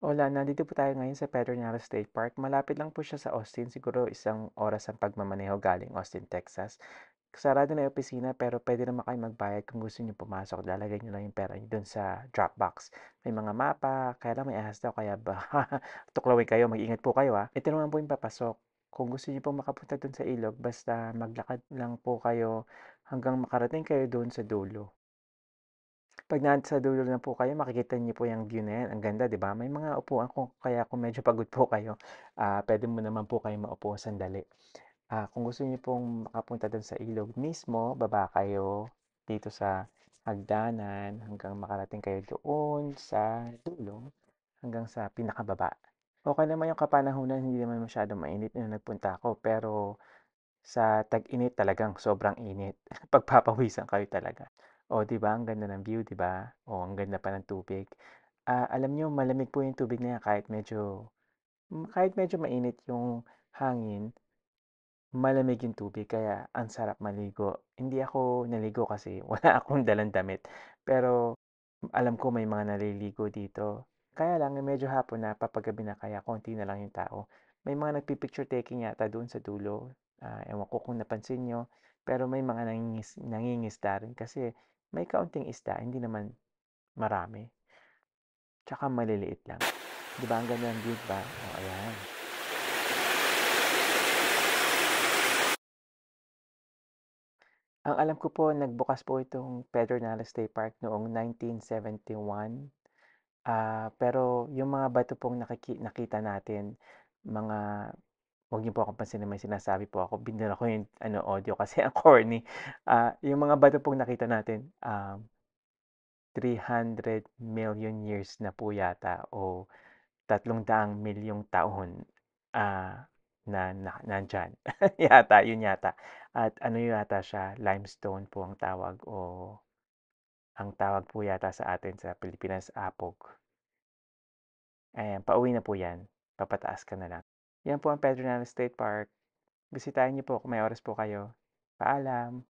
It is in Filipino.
Hola, nandito po tayo ngayon sa Pedernales State Park. Malapit lang po siya sa Austin, siguro isang oras ang pagmamaneho galing Austin, Texas. Sarado na yung opisina pero pwede naman kayo magbayad kung gusto niyo pumasok. Lalagay niyo lang yung pera niyo dun sa Dropbox. May mga mapa, kaya lang may ahas daw, kaya ba tuklawin kayo, mag-ingat po kayo ha. Ito naman po yung papasok. Kung gusto niyo po makapunta dun sa ilog, basta maglakad lang po kayo hanggang makarating kayo dun sa dulo. 'Pag nasa dulo na po kayo makikita niyo po yung view na 'yan, ang ganda 'di ba? May mga upuan kaya kung medyo pagod po kayo, puwede mo naman po kayong maupo sandali. Kung gusto niyo pong makapunta dun sa ilog mismo, baba kayo dito sa hagdanan hanggang makarating kayo doon sa dulo, hanggang sa pinakababa. Okey naman yung kapanahunan, hindi naman masyadong mainit nung nagpunta ako, pero sa tag-init talagang sobrang init. Pagpapawisan kayo talaga. Oh, 'di ba ang ganda ng view, 'di ba? Oh, ang ganda pa ng tubig. Alam niyo malamig po yung tubig na 'yan kahit medyo mainit yung hangin, malamig yung tubig kaya ang sarap maligo. Hindi ako naligo kasi wala akong dalang damit. Pero alam ko may mga naliligo dito. Kaya lang medyo hapon na, papagabi na kaya konti na lang yung tao. May mga nagpi-picture taking yata doon sa dulo. Ewan ko kung napansin niyo, pero may mga nangingisda rin kasi may kaunting isda, hindi naman marami. Tsaka maliliit lang. 'Di ba ang ganda ng view ba? Oh, ayan. Ang alam ko po nagbukas po itong Pedernales State Park noong 1971. Pero yung mga bato pong nakita natin, mga huwag niyo po akong pansinin may sinasabi po ako, binura ko yung ano, audio kasi ang corny. Yung mga bato pong nakita natin, 300 million years na po yata o 300 milyong taon, na nandiyan. Yata, yun yata. At ano yata siya, limestone po ang tawag o ang tawag po yata sa atin sa Pilipinas, apog. Ayan, pauwi na po 'yan, papataas ka na lang. 'Yan po ang Pedernales State Park, bisitahin niyo po kung may oras po kayo. Paalam.